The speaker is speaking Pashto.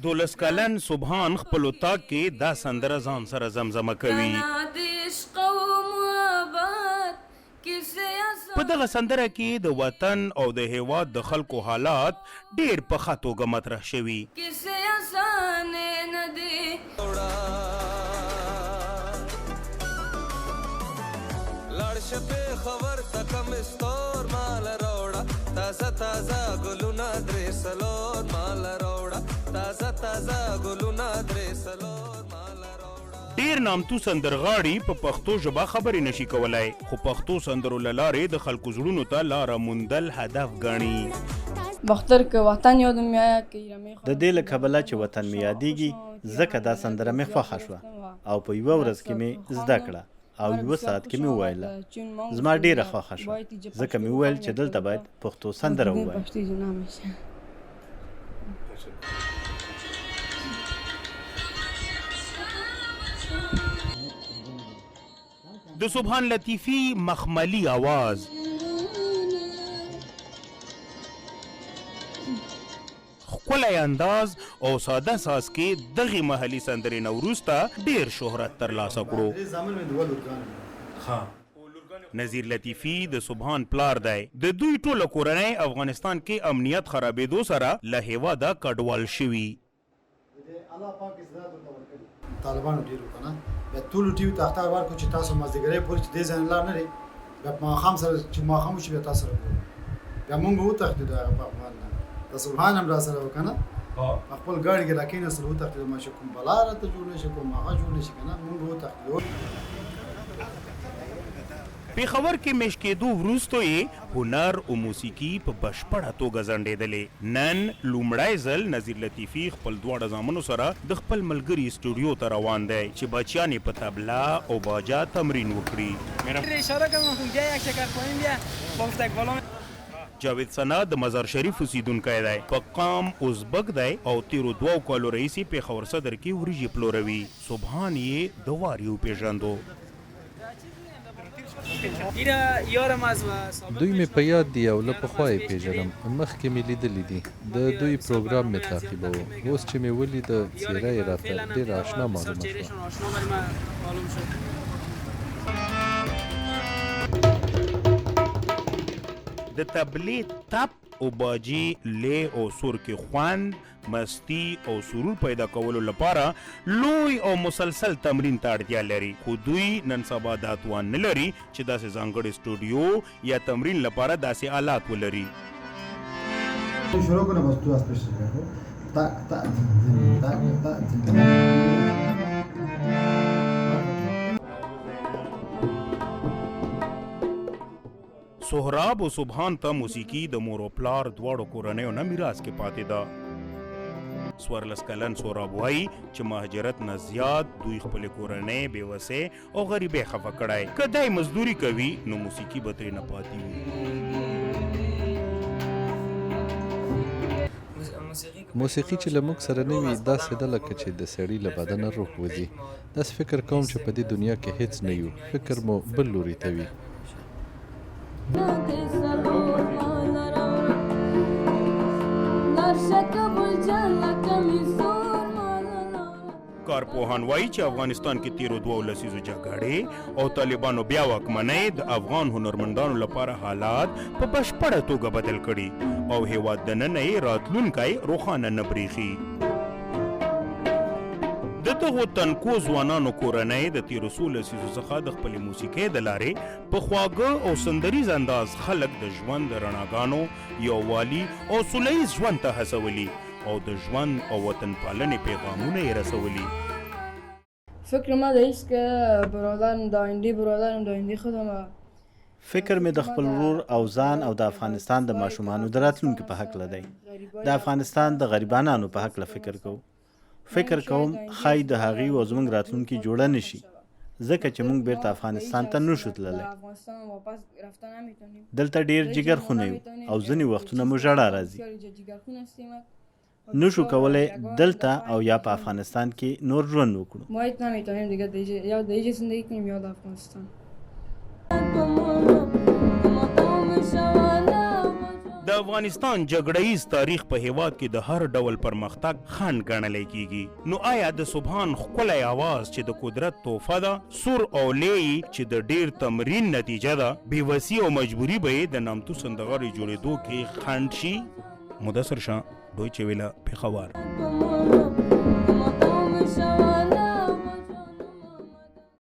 دولس کلن سبحان خپل اتاق کې دا سندره ځان سره زمزمه کوي. په دغه سندره کې د وطن او د هیواد د خلکو حالات ډیر په ښه توګه مطرح شوي. ډیر نامتو سندرغاړي په پښتو ژبه خبرې نشي کولای، خو پښتو سندرو له لارې د خلکو زړونو ته لاره موندل هدف ګڼي. باختر که وطن یادم میاد که د دې له کبله چې وطن مې یادېږي ځکه دا سندره مې خوښه شوه او په یوه ورځ کې مې زده کړه او یوه ساعت کې مې وویله. زما ډیره خوښه شوه ځکه مې وویل چې دلته باید پښتو سندره ووایم. د سبحان لطیفی مخملی آواز ښکلی انداز او ساده ساز کې دغې محلي سندرې نه وروسته ډیر شهرت ترلاسه کړو. نظیر لطیفی د سبحان پلار دی. د دوی ټوله کورنۍ افغانستان کې امنیت خرابېدو سره له هیواده کډوال شوي. طالبانو ډیر وکنه بیا ټول ټیو ته اختار ورکو چې تاسو مازدیګرې پورې چې دې ځای نه لار نه لري بیا ماښام سره چې ماښام وشي بیا تاسو سره کوو بیا مونږ وتښتېدو هغه په افغان نه د سبحان هم را سره وکنه خپل ګاډي کې راکېناستل وتښتېدو ما چې کوم بلا راته جوړ نه شي کوم هغه جوړ نه شي که نه مونږ وتښتېدو. پېښور کې مېشت کېدو وروسته یې هنر او موسیقي په بشپړه توګه ځنډېدلې. نن لومړی ځل نظیر لطیفي خپل دواړه زامنو سره د خپل ملګري اسټوډیو ته روان دی چې بچیان یې په طبله او باجا تمرین وکړي. جاوید ثنا د مزار شریف اوسیدونکی دی. په قام ازبک دی او تیرو 2 کالو رئیسې پېښور صدر کې وریجې پلوروي. سبحان یې د وارې وپېژندو. دوی مې په یاد دي او له پخوا یې پېژنم. مخکې مې لیدلي دي. د دوی پروګرام مې تعقیبوه. اوس چې مې ولیده څېره یې راته ډېره اشنا معلومه شوه. د طبلې تپ او باجې لې او سور کې خوند مستی او سرور پیدا کولو لپاره لوی او مسلسل تمرین ته اړتیا لري، خو دوی نن سبا دا توان نه لري چې داسې ځانګړی سټوډیو یا تمرین لپاره داسې آلات ولري. سهراب او سبحان ته موسیقي د مور او پلار دواړو کورنیو نه میراث کې پاتې ده. 14 کلن سهراب وایي چې مهاجرت نه زیات دوی خپلې کورنۍ بېوسۍ او غریبۍ خفه کړی. که دی مزدوري کوي نو موسیقي به ترې نه پاتې وي. موسیقي چې له موږ سره نه وي داسې ده لکه چې د سړي له بدنه روح وځي. داسې فکر کوم چې په دې دنیا کې هیڅ نه یو، فکر مو بل لوري ته وي. کارپوهان وایي چې افغانستان کې تیرو 2 لسیزو جګړې او طالبانو بیا واکمنۍ د افغان هنرمندانو لپاره حالات په بشپړه توګه بدل کړي او هیواد دننه یې راتلونکی روښانه نه برېښي. د دغو تنکو ځوانانو کورنۍ د تیرو 16 لسیزو څخه د خپلې موسیقۍ د لارې په خواږه او سندریز انداز خلک د ژوند د رڼاګانو، یووالي او سوله ییز ژوند ته هڅولي او د ژوند او وطن پالنې پیغامونه یې رسولي. فکر ما ده ایست که برادرم د آینده خودم فکر مې د خپل ورور او ځان او د افغانستان د ماشومانو د راتلونکي په هکله دی. د افغانستان د غریبانو په هکله فکر کوم ښایي د هغې او زموږ راتلونکي جوړه نه شي ځکه چې موږ بیرته افغانستان ته نشو تللی. دلته ډېر جګر خونه یو او ځینې وختونه مو ژړا راځي. نشو کولای دلته او یا په افغانستان کې نور ژوند وکړو. ما هیچ نمیتونیم دیگه یا دیگه زندگی کنیم یا در افغانستان. د افغانستان جګړهیز تاریخ په هیواد کې د هر ډول پرمختګ خنډ ګڼلی کیږي. نو آیا د سبحان ښکلی اواز چې د قدرت تحفه ده، سور او لیی چې د ډیر تمرین نتیجه ده، بېوسي او مجبوري به یې د نامتو سندغاړي جوړېدو کې خنډ شي؟ مدثر شاه، ډویچه ویله، پېښور.